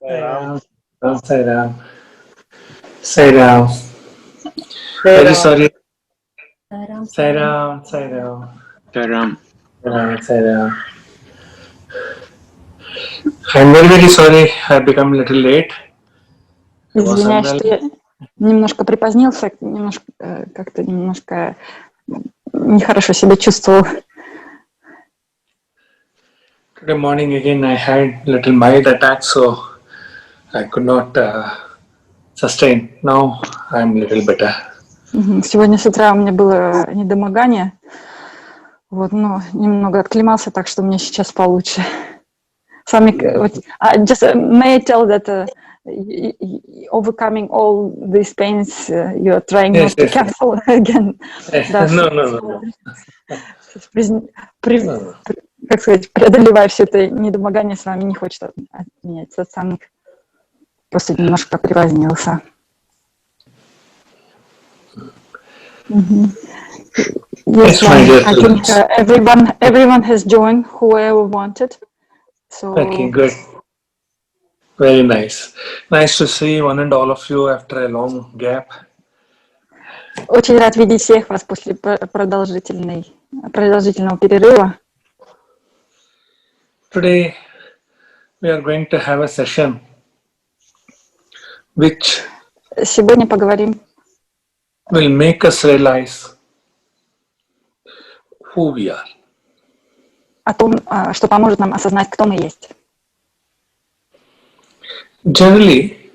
Sai Ram. Sai Ram. Sai Ram. Very sorry. Sai Ram. Sai Ram. Sai Ram. Sai Ram. I'm very, very sorry. I've become a little late. I was Извиняюсь, unwell. что я немножко припозднился, немножко как-то немножко нехорошо себя чувствовал. Today morning again I had little mild attack, so I could not sustain. Now I'm a little better. Сегодня с утра у меня было недомогание, вот, но немного отклемался, так что мне сейчас получше. Just may I tell that overcoming all these pains, you are trying not to cancel again. No. Как сказать, преодолевая все это недомогание, с вами не хочет отменять сатсанг. Просто немножко припозднился. Yes, I think everyone has joined, whoever wanted. So Okay, good. Very nice. Nice to see one and all of you after a long gap. Очень рад видеть всех вас после продолжительного перерыва. Today we are going to have a session which Сегодня поговорим will make us realize who we are. о том, что поможет нам осознать, кто мы есть. Generally,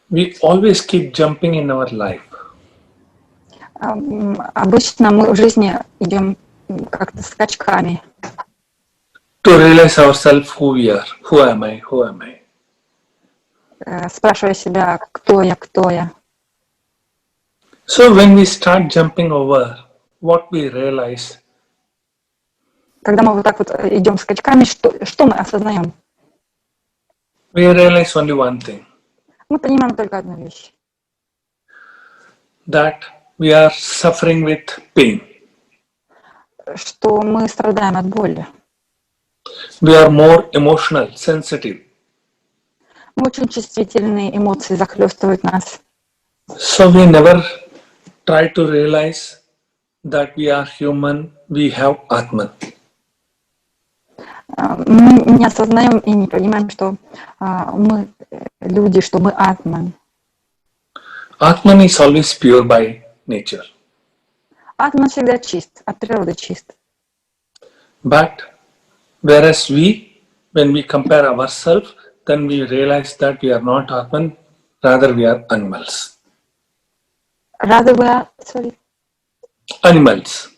we always keep jumping in our life. Обычно мы в жизни идем как-то скачками. To realize ourselves who we are. Who am I? Who am I? Спрашивая себя, кто я. So when we start jumping over, what we realize? Когда мы вот так вот идем скачками, что мы осознаем? We realize only one thing. Мы понимаем только одну вещь. That we are suffering with pain. Что мы страдаем от боли. We are more emotional, sensitive. Мы очень чувствительные, эмоции захлестывают нас. So we never try to realize that we are human, we have Atman. Мы не осознаем и не понимаем, что мы люди, что мы Атман. Atman is always pure by nature. Атман всегда чист, от природы чист. But whereas when we compare ourselves, then we realize that we are not Atman, rather we are animals. Animals.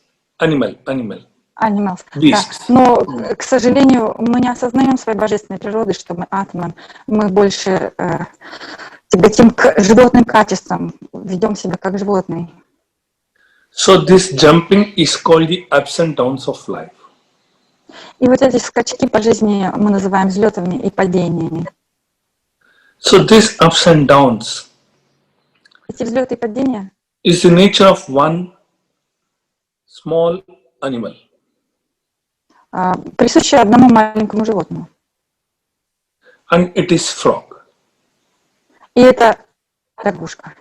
Animals. Да. Но, к сожалению, мы не осознаем своей божественной природы, что мы Атман. Мы больше тяготим к животным качествам, ведем себя как животные. So this jumping is called the ups and downs of life. И вот эти скачки по жизни мы называем взлетами и падениями. So these ups and downs эти взлеты и падения is the nature of one small animal. Присущи одному маленькому животному. And it is frog. И это лягушка.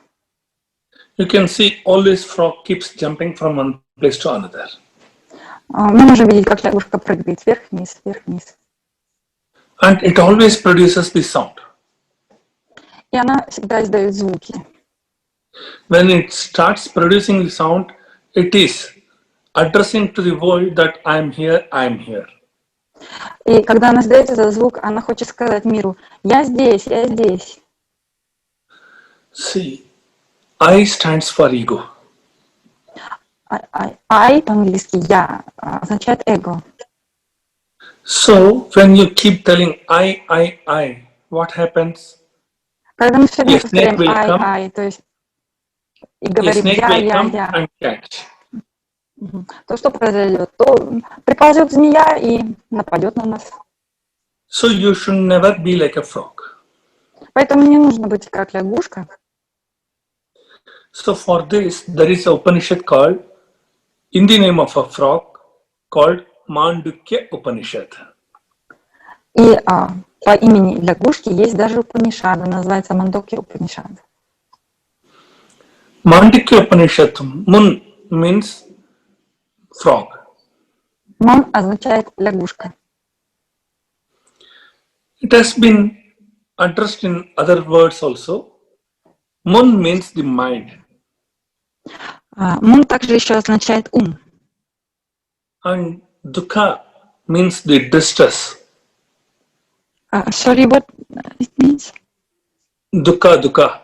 You can see always frog keeps jumping from one place to another. Мы можем видеть, как лягушка прыгает вверх-вниз, вверх-вниз. And it always produces the sound. И она всегда издает звуки. When it starts producing the sound, it is addressing to the world that I am here, I am here. И когда она издает этот звук, она хочет сказать миру: я здесь, я здесь. See, I stands for ego. I по-английски я означает эго. So when you keep telling I, what happens? Когда мы все время повторяем I, то есть и говорим я. То что произойдет? То приползет змея и нападет на нас. So you should never be like a frog. Поэтому не нужно быть как лягушка. So for this, there is an Upanishad called, in the name of a frog, called Mandukya Upanishad. И по имени лягушки есть даже Упанишада, называется Мандокья Упанишада. Mandukya Upanishad, Mun means frog. Мон означает лягушка. It has been addressed in other words also. Mun means the mind. Мун также еще означает ум. And Dukha means the distress. Sorry, what it means? Dukha, Dukha.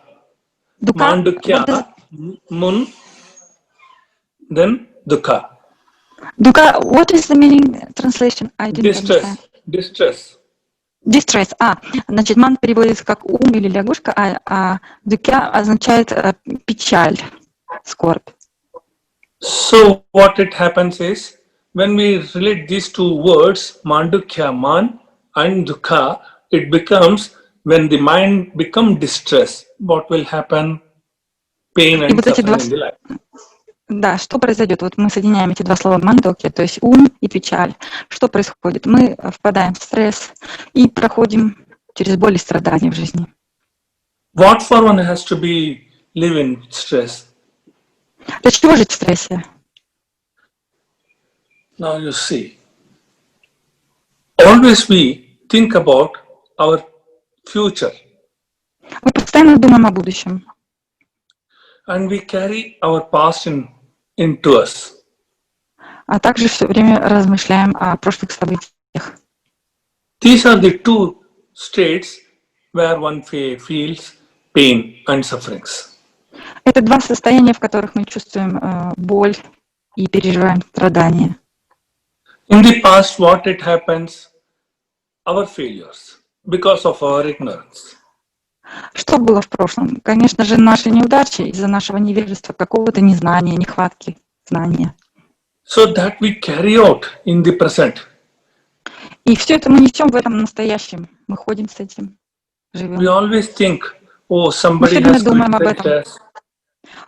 Дука? Mandukya, Mun, then Dukha. Дука, what is the meaning translation? I didn't understand. Distress. Distress. Значит, ман переводится как ум или лягушка, а дукя означает печаль, скорбь. So what it happens is, when we relate these two words, Mandukya, man, and Dukha, it becomes, when the mind becomes distressed, what will happen? Pain and suffering in the life. Да, что произойдет? Вот мы соединяем эти два слова мандокья, то есть ум и печаль. Что происходит? Мы впадаем в стресс и проходим через боль и страдания в жизни. What for one has to be live in stress? Для чего жить в стрессе? Now you see, always we think about our future Мы постоянно думаем о будущем. and we carry our past into us. А также все время размышляем о прошлых событиях. These are the two states where one feels pain and sufferings. Это два состояния, в которых мы чувствуем боль и переживаем страдания. In the past, what it happens? Our failures because of our ignorance. Что было в прошлом? Конечно же, наши неудачи из-за нашего невежества, какого-то незнания, нехватки знания. So that we carry out in the present. И все это мы несем в этом настоящем. Мы ходим с этим, живем. We always think, oh, Мы somebody все время has думаем об criticized этом. us.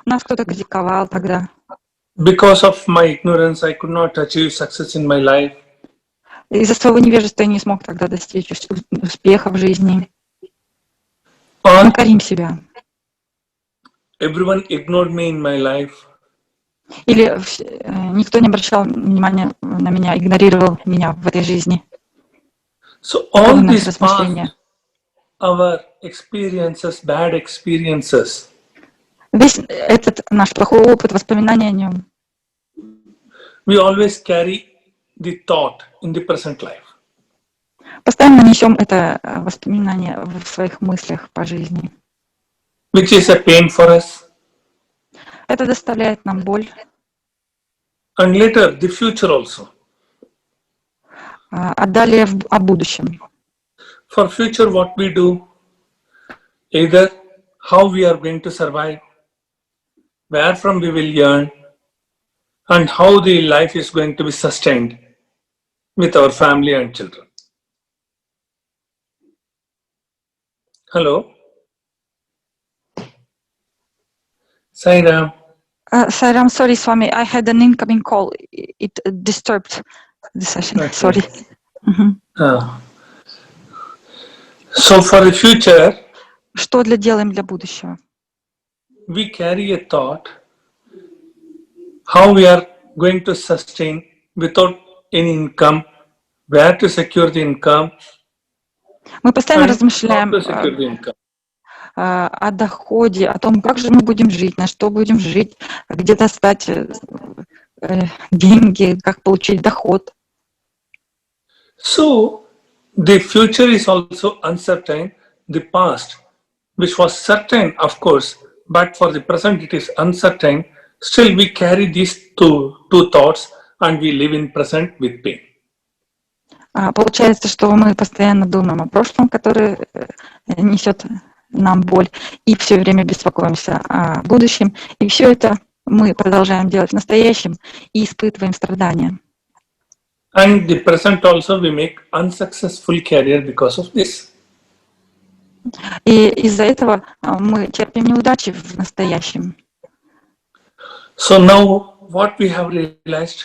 Нас кто-то критиковал тогда. Because of my ignorance, I could not achieve success in my life. Из-за своего невежества я не смог тогда достичь успеха в жизни. Or Мы корим себя. everyone ignored me in my life. Или никто не обращал внимания на меня, игнорировал меня в этой жизни. So Таковы all наши these размышления. past, our experiences, bad experiences, Весь этот наш плохой опыт, воспоминания о нем, we always carry the thought in the present life. постоянно несем это воспоминание в своих мыслях по жизни. Which is a pain for us. Это доставляет нам боль. And later, the future also. А далее о будущем. For future, what we do, either how we are going to survive, where from we will earn, and how the life is going to be sustained with our family and children. Hello? Sairam. Sir, I'm sorry, Swami. I had an incoming call. It disturbed the session. Okay. Sorry. So for the future, Что делаем для будущего? we carry a thought how we are going to sustain without any income, where to secure the income, Мы постоянно and размышляем how to secure the income. о доходе, о том, как же мы будем жить, на что будем жить, где достать деньги, как получить доход. So the future is also uncertain. The past, which was certain, of course, but for the present it is uncertain. Still, we carry these two thoughts and we live in present with pain. Получается, что мы постоянно думаем о прошлом, которое несет нам боль, и все время беспокоимся о будущем. И все это мы продолжаем делать в настоящем и испытываем страдания. And the present also we make unsuccessful career because of this. И из-за этого мы терпим неудачи в настоящем. So now what we have realized,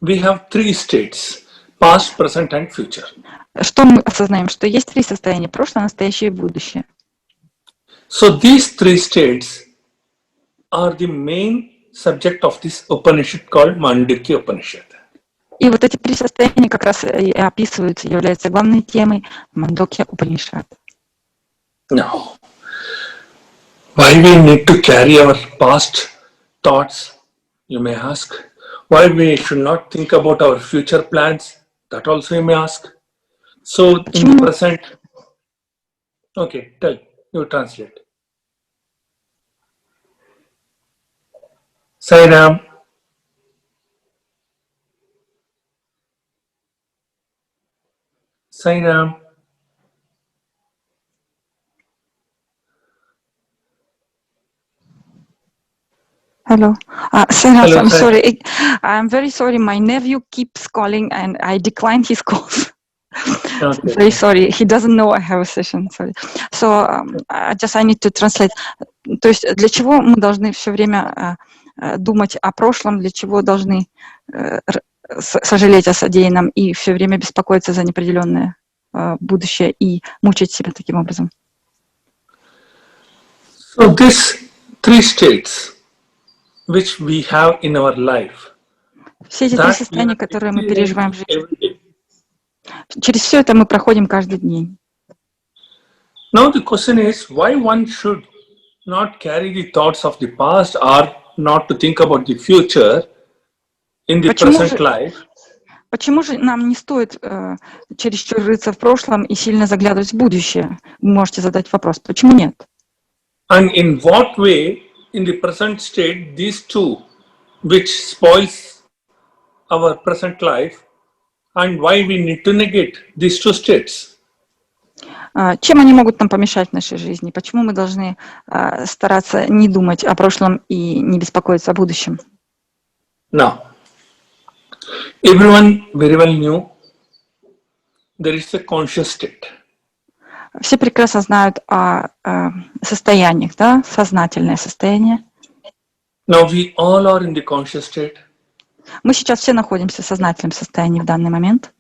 we have three states, past, present and future. Что мы осознаем? Что есть три состояния: прошлое, настоящее и будущее. So these three states are the main subject of this Upanishad called Mandukya Upanishad. И вот эти три состояния как раз и описываются, являются главной темой Мандокья Упанишад. Now, why we need to carry our past thoughts, you may ask. Why we should not think about our future plans, that also you may ask. So in Почему the мы present, okay, tell, you translate. Sairam. Sairam. Hello. Sarah, Hello, I'm Sai. sorry. I'm very sorry. My nephew keeps calling and I declined his calls. Okay. Very sorry. He doesn't know I have a session. Sorry. So I need to translate. То есть для чего мы должны все время думать о прошлом, для чего должны сожалеть о содеянном и все время беспокоиться за неопределенное будущее и мучить себя таким образом? So these three states which we have in our life, Все эти три that we состояния, are которые мы переживаем в experiencing жизни, every day. через все это мы проходим каждый день. Now the question is why one should not carry the thoughts of the past or not to think about the future in the present life. Почему же нам не стоит чересчур рыться в прошлом и сильно заглядывать в будущее? Вы можете задать вопрос, почему нет? And in what way in the present state these two which spoils our present life and why we need to negate these two states? Чем они могут нам помешать в нашей жизни? Почему мы должны стараться не думать о прошлом и не беспокоиться о будущем? Now, everyone very well knew there is a conscious state. Все прекрасно знают о состояниях, да? Сознательное состояние. Now we all are in the conscious state. Мы сейчас все находимся в сознательном состоянии в данный момент.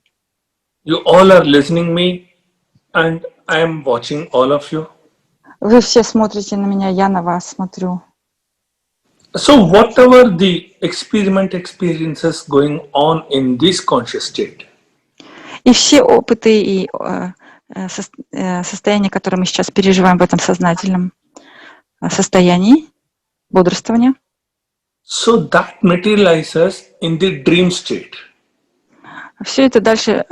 You all are listening me and I am watching all of you. Вы все смотрите на меня, я на вас смотрю. So whatever the experiences going on in this conscious state, И все опыты и состояния, которые мы сейчас переживаем в этом сознательном состоянии бодрствования, so that materializes in the dream state. все это дальше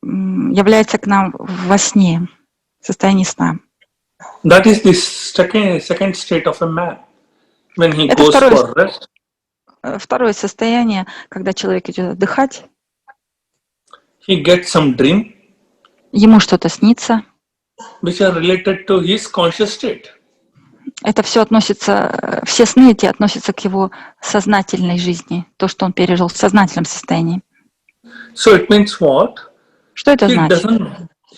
является к нам во сне, в состоянии сна. That is the second state of a man when he Это goes for rest. второе состояние, когда человек идет отдыхать, He gets some dream ему что-то снится. which are related to his conscious state. Это все относится, все сны эти относятся к его сознательной жизни, то, что он пережил в сознательном состоянии. So it means what? Что это значит?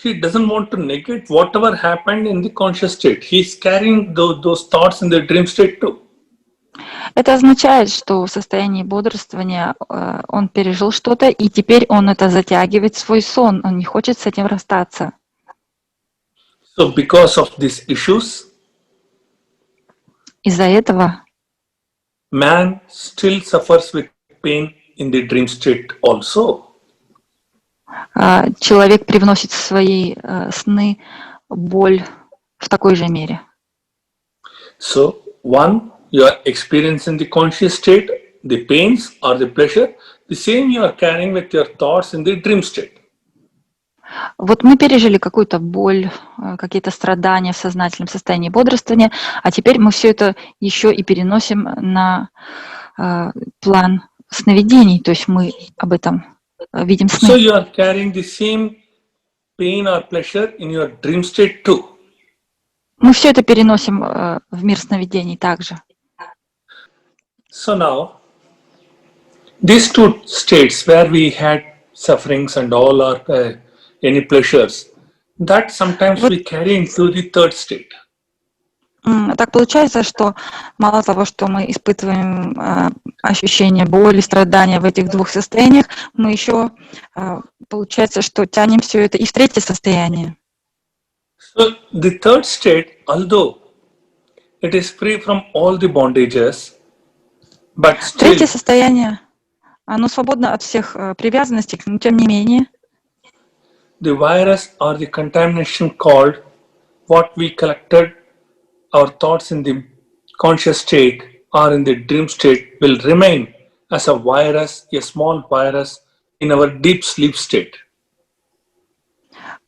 He doesn't want to negate whatever happened in the conscious state. He's carrying those thoughts in the dream state too. Это означает, что в состоянии бодрствования он пережил что-то, и теперь он это затягивает в свой сон, он не хочет с этим расстаться. So because of these issues, Из-за этого man still suffers with pain in the dream state also. Человек привносит в свои сны боль в такой же мере. So one, you are experiencing the conscious state, the pains or the pleasure, the same you are carrying with your thoughts in the dream state. Вот мы пережили какую-то боль, какие-то страдания в сознательном состоянии бодрствования, а теперь мы все это еще и переносим на план сновидений, то есть мы об этом видим сны. So you are carrying the same pain or pleasure in your dream state too. Мы все это переносим в мир сновидений также. So now, these two states where we had sufferings and all our any pleasures, that sometimes we carry into the third state. Так получается, что мало того, что мы испытываем ощущение боли, страдания в этих двух состояниях, мы еще, получается, что тянем все это и в третье состояние. So the third state, although it is free from all the bondages, but still Третье состояние, оно свободно от всех привязанностей, но тем не менее, the virus or the contamination called what we collected our thoughts in the conscious state or in the dream state will remain as a virus, a small virus in our deep sleep state.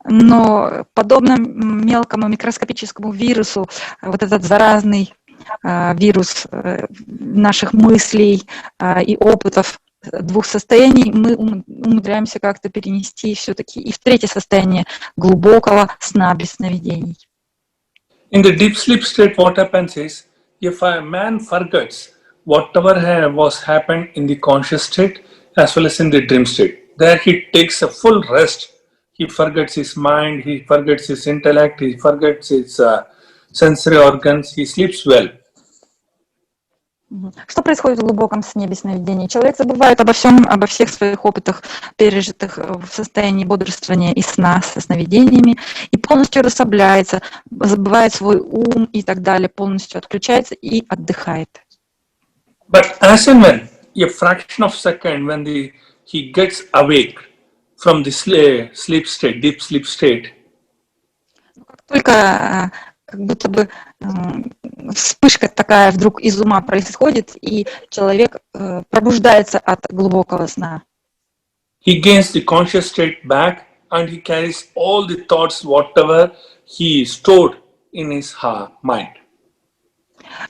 но подобно мелкому микроскопическому вирусу, вот этот заразный вирус наших мыслей и опытов двух состояний, мы умудряемся как-то перенести все-таки и в третье состояние глубокого сна без сновидений. In the deep sleep state, what happens is if a man forgets whatever was happened in the conscious state as well as in the dream state, there he takes a full rest. He forgets his mind, he forgets his intellect, he forgets his sensory organs, he sleeps well. Что происходит в глубоком сне без сновидений? Человек забывает обо всем, обо всех своих опытах, пережитых в состоянии бодрствования и сна со сновидениями, и полностью расслабляется, забывает свой ум и так далее, полностью отключается и отдыхает. But as and when, a fraction of a second, when he gets awake from the sleep state, deep sleep state, Как только как будто бы вспышка такая вдруг из ума происходит, и человек пробуждается от глубокого сна. he gains the conscious state back and he carries all the thoughts, whatever he stored in his mind.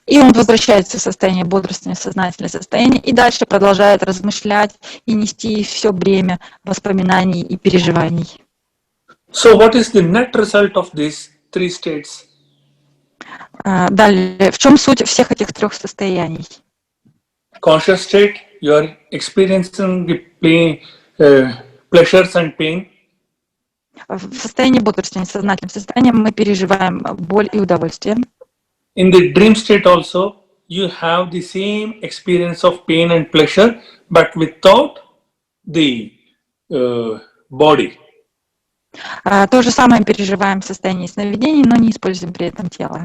И он возвращается в состояние бодрствования, в сознательное состояние, и дальше продолжает размышлять и нести все бремя воспоминаний и переживаний. So what is the net result of these three states? Далее, в чем суть всех этих трех состояний? Conscious state, you are experiencing the pain, pleasures and pain. В состоянии бодрствования, в сознательном состоянии мы переживаем боль и удовольствие. In the dream state also, you have the same experience of pain and pleasure, but without the body. То же самое переживаем в состоянии сновидений, но не используем при этом тело.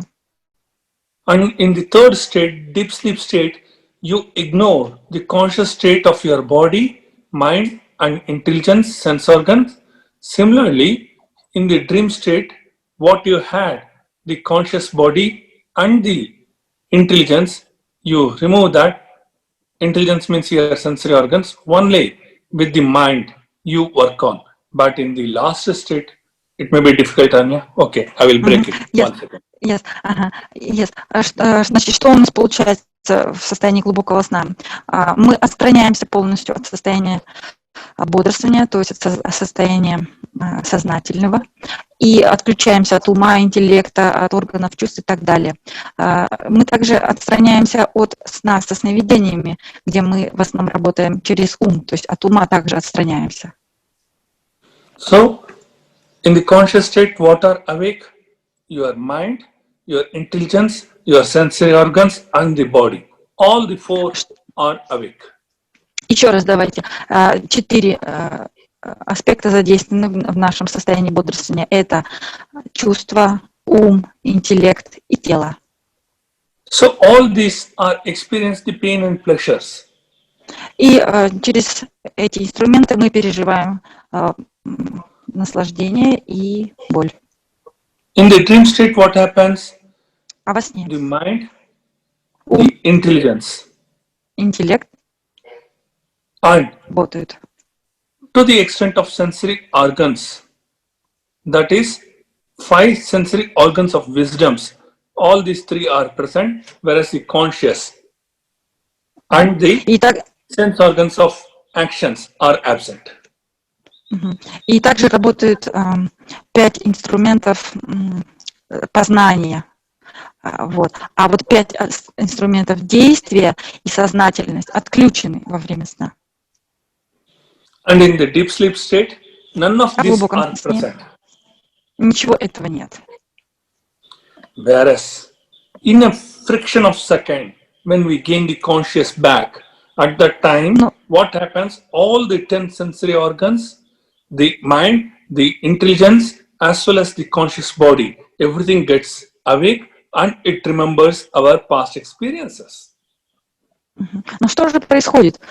And in the third state, deep sleep state, you ignore the conscious state of your body, mind, and intelligence, sense organs. Similarly, in the dream state, what you had, the conscious body and the intelligence, you remove that. Intelligence means your sensory organs. Only with the mind you work on. But in the last state, it may be difficult, Anya. Okay, I will break it. Yes. 1 second. Yes. Значит, что у нас получается в состоянии глубокого сна? Мы отстраняемся полностью от состояния бодрствования, то есть от состояния сознательного, и отключаемся от ума, интеллекта, от органов чувств и так далее. Мы также отстраняемся от сна со сновидениями, где мы в основном работаем через ум, то есть от ума также отстраняемся. So, in the conscious state, what are awake? Your mind, your intelligence, your sensory organs, and the body. All the four are awake. Еще раз давайте. 4 аспекта задействованы в нашем состоянии бодрствования. Это чувство, ум, интеллект и тело. So all these are experience the pain and pleasures. И через эти инструменты мы переживаем наслаждение и боль. In the dream state, what happens? А во сне The mind, the intelligence, интеллект and работает. to the extent of sensory organs. That is, 5 sensory organs of wisdoms. All these 3 are present, whereas the conscious and the sense organs of actions are absent. И также работают 5 инструментов познания. Вот. А вот 5 инструментов действия и сознательность отключены во время сна. And in the deep sleep state, none of А в these глубоком are сне present. ничего этого нет. Whereas In a friction of second, when we gain the conscious back, at that time, Но, what happens? All the 10 sensory organs, the mind, the intelligence, as well as the conscious body, everything gets awake and it remembers our past experiences. но что же происходит?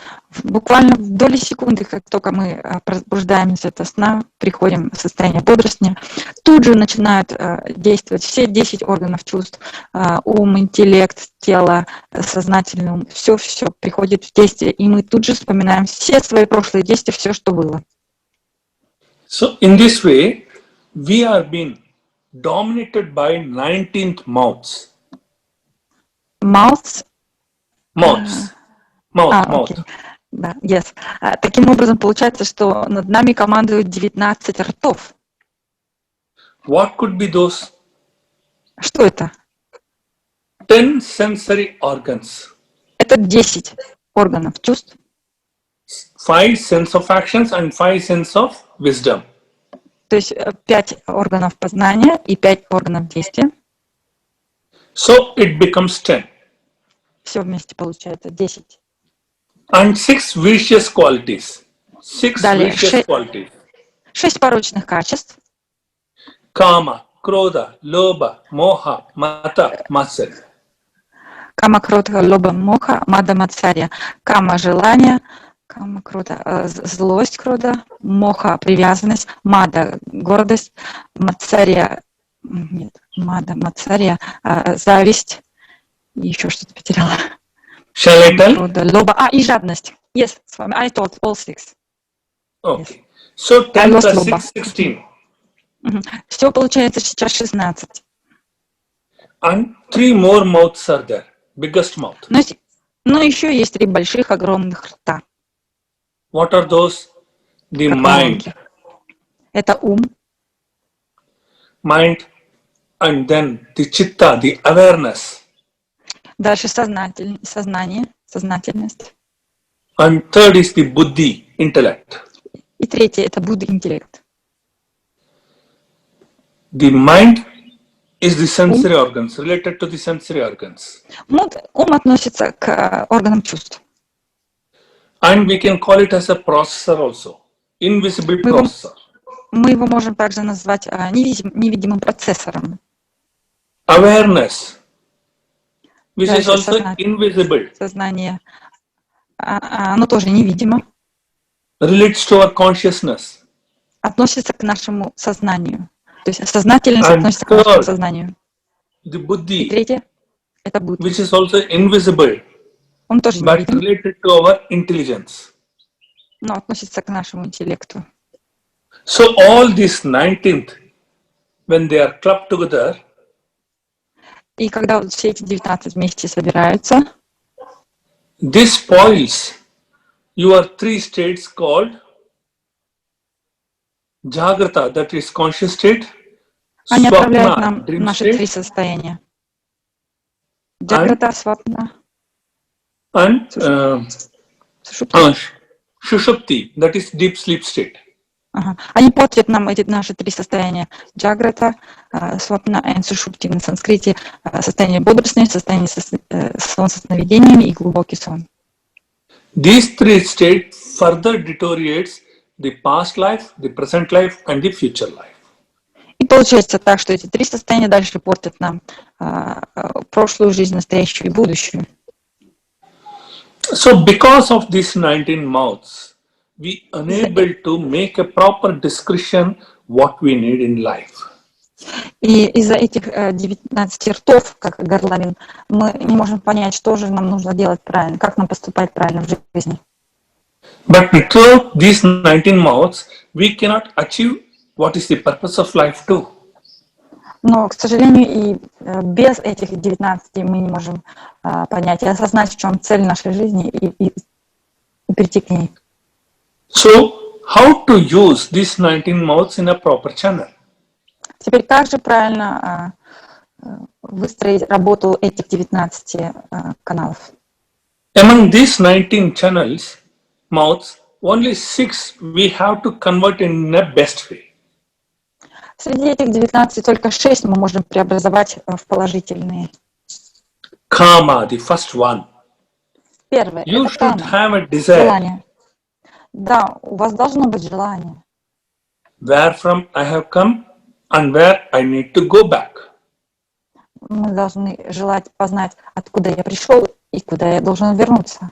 Буквально в доли секунды, как только мы пробуждаемся от сна, приходим в состояние бодрствования, тут же начинают действовать все 10 органов чувств, ум, интеллект, тело, сознательный ум, все приходит в действие, и мы тут же вспоминаем все свои прошлые действия, все, что было. So, in this way, we are being dominated by 19th mouths. Mouths. Mouths. Mouth. Окей. Да, yes. Таким образом, получается, что над нами командуют 19 ртов. What could be those Что это? 10 sensory organs? Это 10 органов чувств, 5 sense of actions and 5 sense of wisdom. то есть 5 органов познания и 5 органов действия. So it becomes 10. Все вместе получается 10. And 6 vicious qualities. 6 Далее, vicious qualities. 6 порочных качеств. Kama, Krodha, Lobha, Moha, Mata, Matsarya. Кама, кротха, лоба, моха, мада, мацарья. Кама – желание, кама, кротха, злость, кротха, моха – привязанность, мада – гордость, мацарья, нет, мада, мацарья, зависть, и еще что-то потеряла. Shall I tell? Кротха, лоба, и жадность. Yes, с вами. I told all 6. Okay. So 10 lost plus Lobha. 6, 16. Все получается сейчас 16. And 3 more mouths are there. Biggest mouth. Но еще есть 3 больших, огромных рта. What are those? The Как mind. воронки. Это ум, Mind. And then the chitta, the awareness. дальше сознание, сознательность. And third is the buddhi, intellect. И третье – это Будда, интеллект. The mind is the sensory organs, related to the sensory organs. Ум относится к органам чувств. And we can call it as a processor also, invisible processor. Мы его можем также назвать невидимым процессором. Awareness, which is Дальше also invisible, сознание, оно тоже невидимо, relates to our consciousness. относится к нашему сознанию. То есть сознательность And относится к нашему third, сознанию. The И buddhi, третье – это Будда. which is also invisible, Он тоже but невидим, related to our intelligence. но относится к нашему интеллекту. So all these 19th, when they are clubbed together, И когда вот все эти 19 вместе собираются, this spoils your 3 states called Jagrata, that is conscious state, они отправляют Swapna, нам dream наши 3 state, состояния. Джаграта, свапна, and сушупти. Shushupti, that is deep sleep state. Ага. Они портят нам эти наши 3 состояния. Джаграта, свапна и сушупти на санскрите. Состояние бодрствования, состояние сон со сновидениями и глубокий сон. These 3 states further deteriorates the past life, the present life, and the future life. И получается так, что эти 3 состояния дальше портят нам прошлую жизнь, настоящую и будущую. So because of these 19 mouths, we unable to make a proper discretion what we need in life. И из-за этих 19 ртов, как горловин, мы не можем понять, что же нам нужно делать правильно, как нам поступать правильно в жизни. But without these 19 mouths, we cannot achieve what is the purpose of life too. Но, к сожалению, и без этих 19 мы не можем понять и осознать, в чем цель нашей жизни и прийти к ней. So, how to use these 19 mouths in a proper channel? Теперь как же правильно выстроить работу этих 19 каналов? Among these 19 channels, mouths, only 6 we have to convert in a best way. Среди этих 19 только 6 мы можем преобразовать в положительные. Kama, the first one. Первое — You это should кама, have a desire. желание. Да, у вас должно быть желание. Where from I have come and where I need to go back. Мы должны желать познать, откуда я пришел и куда я должен вернуться.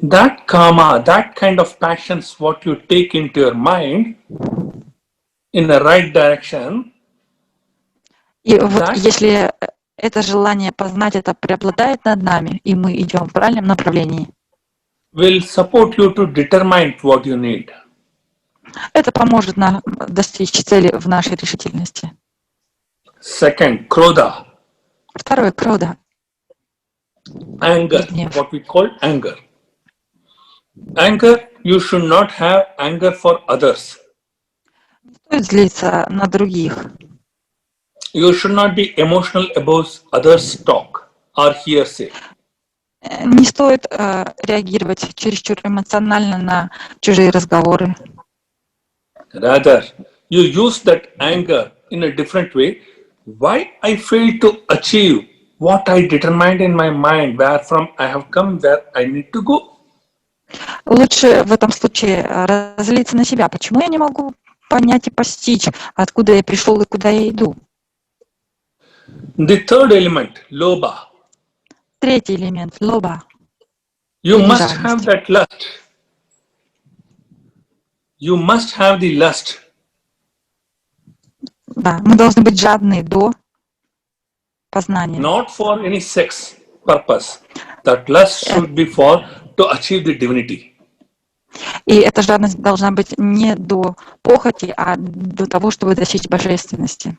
That karma, that kind of passions, what you take into your mind in the right direction, И вот that если это желание познать, это преобладает над нами, и мы идем в правильном направлении, will support you to determine what you need. это поможет нам достичь цели в нашей решительности. Second, krodha, Второе — крода, anger, гнев. what we call anger. Anger, you should not have anger for others. Не стоит злиться на других. You should not be emotional about others' talk or hearsay. Не стоит реагировать чересчур эмоционально на чужие разговоры. Rather, you use that anger in a different way. Why I failed to achieve what I determined in my mind, where from I have come, where I need to go. Лучше в этом случае разлиться на себя. Почему я не могу понять и постичь, откуда я пришел и куда я иду? The third element, lobha. Третий элемент — лоба. You Или must have жадность. that lust. You must have the lust. Да, мы должны быть жадны до познания. Not for any sex purpose. That lust should be for to achieve the divinity. И эта жадность должна быть не до похоти, а до того, чтобы достичь божественности.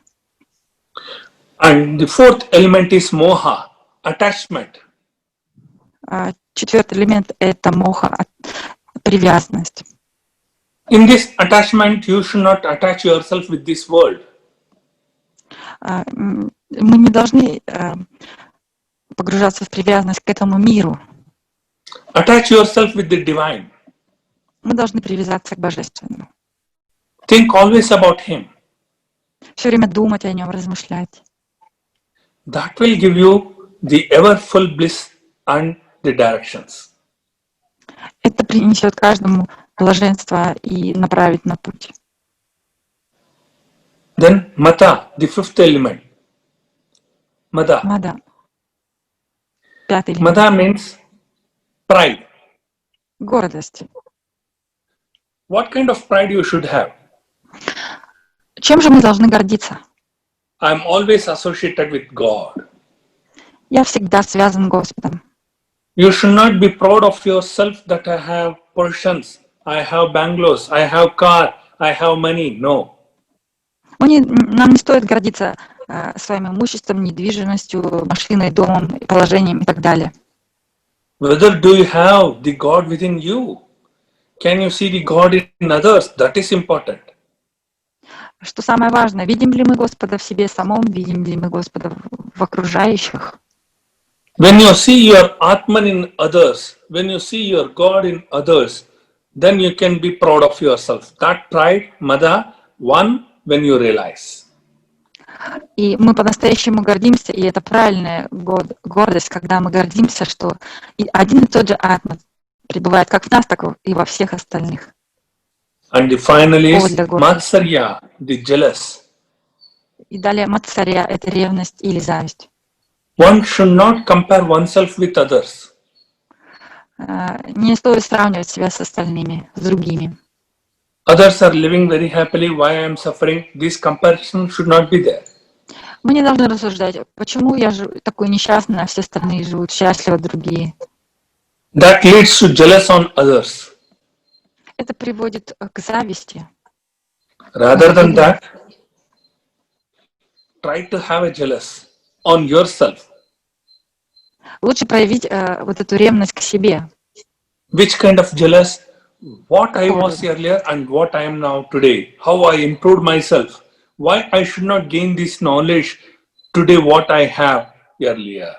And the fourth element is moha, attachment. Четвертый элемент — это моха, привязанность. In this attachment, you should not attach yourself with this world. Мы не должны погружаться в привязанность к этому миру. Attach yourself with the divine. Мы должны привязаться к божественному. Think always about him. Все время думать о нем, размышлять. That will give you the ever full bliss and the directions. Это принесет каждому блаженство и направит на путь. Then mata, the fifth element. Mada. Мада. Пятый элемент. Mada means pride. Гордость. What kind of pride you should have? Чем же мы должны гордиться? I'm always associated with God. Я всегда связан с Господом. You should not be proud of yourself that I have Porsches, I have bungalows, I have car, I have money. No. Нам не стоит гордиться своим имуществом, недвижимостью, машиной, домом, положением и так далее. Whether do you have the God within you? Can you see the God in others? That is important. Что самое важное, видим ли мы Господа в себе самом, видим ли мы Господа в окружающих? When you see your Atman in others, when you see your God in others, then you can be proud of yourself. That pride, Mada, one when you realize. И мы по-настоящему гордимся, и это правильная гордость, когда мы гордимся, что один и тот же Атма пребывает как в нас, так и во всех остальных. And the final is Повод для гордости. Matsarya, the jealous. И далее мацаря — это ревность или зависть. One should not compare oneself with others. Не стоит сравнивать себя с остальными, с другими. Others are living very happily, why I am suffering? This comparison should not be there. Мы не должны рассуждать, почему я такой несчастный, а все остальные живут счастливо, другие. That leads to jealous on others. Это приводит к зависти. Rather than that, try to have a jealous on yourself. Лучше проявить вот эту ревность к себе. Which kind of jealous? What I was earlier and what I am now today. How I improved myself. Why I should not gain this knowledge today what I have earlier.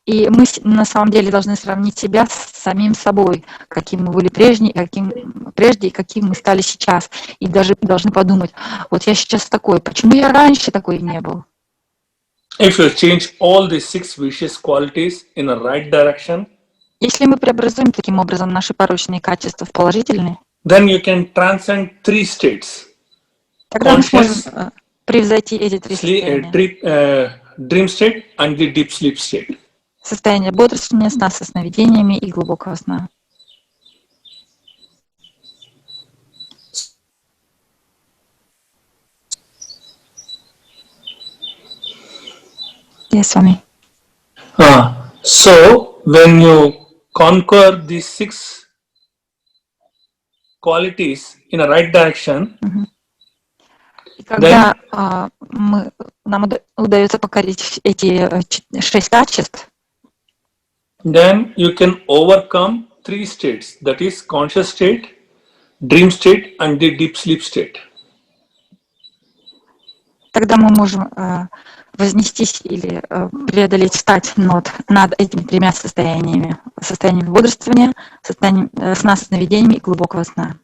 И мы на самом деле должны сравнить себя с самим собой, каким мы были прежде, и каким мы стали сейчас. И даже должны подумать, вот я сейчас такой, почему я раньше такой не был? If you change all the 6 vicious qualities in a right direction, Если мы преобразуем таким образом наши порочные качества в положительные, then you can transcend 3 states: тогда мы сможем conscious, превзойти эти три состояния. dream state, and the deep sleep state. Состояние бодрствования, сна со сновидениями и глубокого сна. Yes, Swami. So, when you conquer these 6 qualities in a right direction, И когда нам удается покорить эти 6 качеств, then you can overcome 3 states, that is conscious state, dream state, and the deep sleep state. тогда мы можем вознестись или преодолеть, встать над этими 3 состояниями. Состоянием бодрствования, состоянием сна со сновидениями и глубокого сна.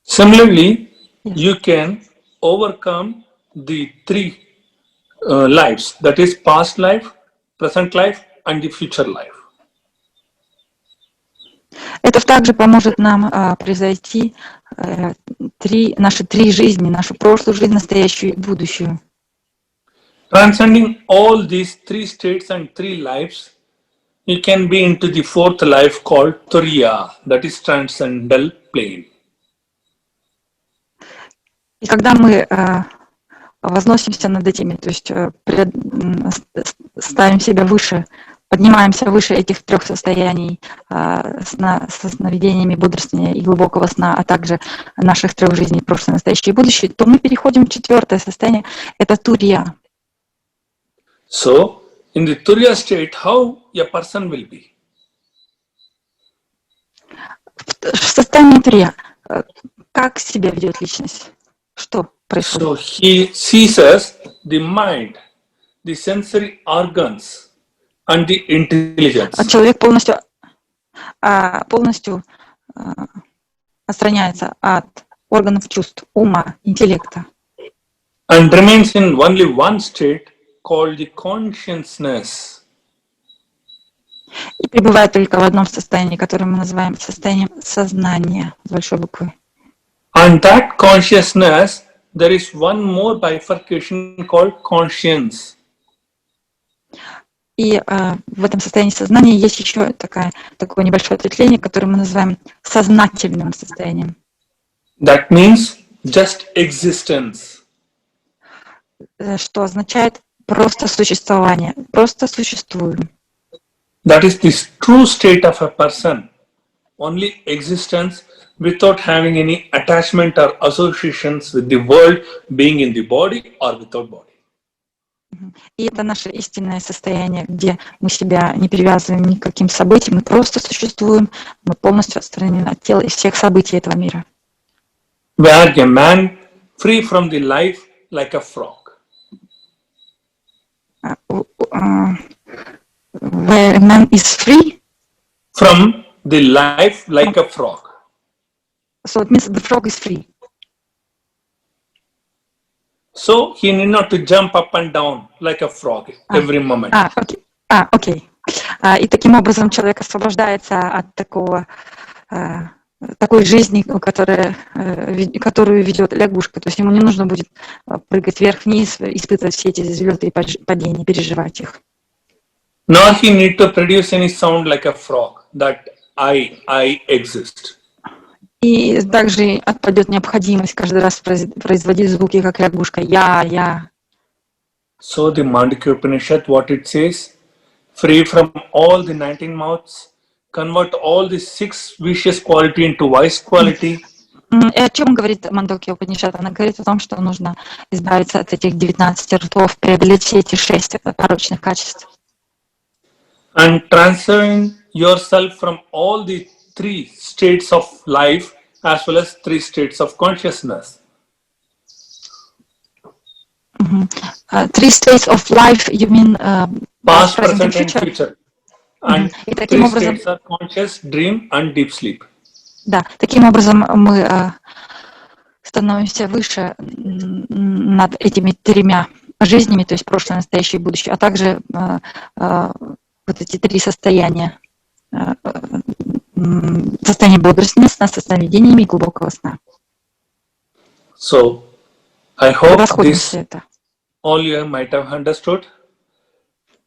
Similarly, you can overcome the 3 lives, that is past life, present life, and the future life. Это также поможет нам превзойти наши 3 жизни, нашу прошлую жизнь, настоящую и будущую. Transcending all these 3 states and 3 lives, you can be into the 4th life called Turiya, that is transcendental plane. И когда мы возносимся над этими, то есть ставим себя выше, поднимаемся выше этих 3 состояний сна со сновидениями, бодрствования и глубокого сна, а также наших 3 жизней, прошлое, настоящее и будущее, то мы переходим в 4 состояние, это Турья. So, in the Turiya state, how a person will be? В состоянии Турья как себя ведет личность? Что происходит? So, he seizes the mind, the sensory organs, and the intelligence. Человек полностью отстраняется от органов чувств, ума, интеллекта. And remains in only one state called the consciousness. И пребывает только в одном состоянии, которое мы называем состоянием сознания с большой буквы. And that consciousness, there is one more bifurcation called conscience. И в этом состоянии сознания есть еще такое небольшое ответвление, которое мы называем сознательным состоянием. That means just existence. Что означает просто существование, просто существуем. That is the true state of a person. Only existence without having any attachment or associations with the world, being in the body or without body. И это наше истинное состояние, где мы себя не привязываем ни к каким событиям, мы просто существуем, мы полностью отстранены от тела и всех событий этого мира. Where a man free from the life like a frog. Where a man is free. From the life like a frog. So it means the frog is free. So he need not to jump up and down like a frog every moment. Окей. И таким образом человек освобождается от такой жизни, которую ведет лягушка. То есть ему не нужно будет прыгать вверх-вниз, испытывать все эти взлеты и падения, переживать их. Nor he need to produce any sound like a frog, that I exist. И также отпадет необходимость каждый раз производить звуки, как лягушка. Я. So the Mandukya Upanishad, what it says, free from all the 19 mouths, convert all the 6 vicious quality into wise quality. И о чем говорит Мандукья Упанишад? Она говорит о том, что нужно избавиться от этих 19 ртов, преодолеть все эти 6 порочных качеств. And transcend yourself from all the 3 states of life as well as 3 states of consciousness. 3 states of life, you mean past, present, and future. And 3 states are conscious, dream, and deep sleep. Да, таким образом мы становимся выше над этими 3 жизнями, то есть прошлое, настоящее и будущее, а также вот эти три состояния. Состояние бодрствования, сна с сновидениями и глубокого сна. So, I hope Превосходно this все это. all you might have understood.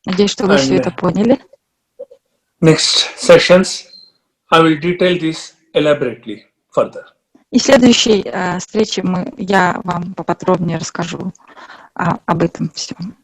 Надеюсь, что вы все это And поняли. next sessions, I will detail this elaborately further. И в следующей встрече я вам поподробнее расскажу об этом всем.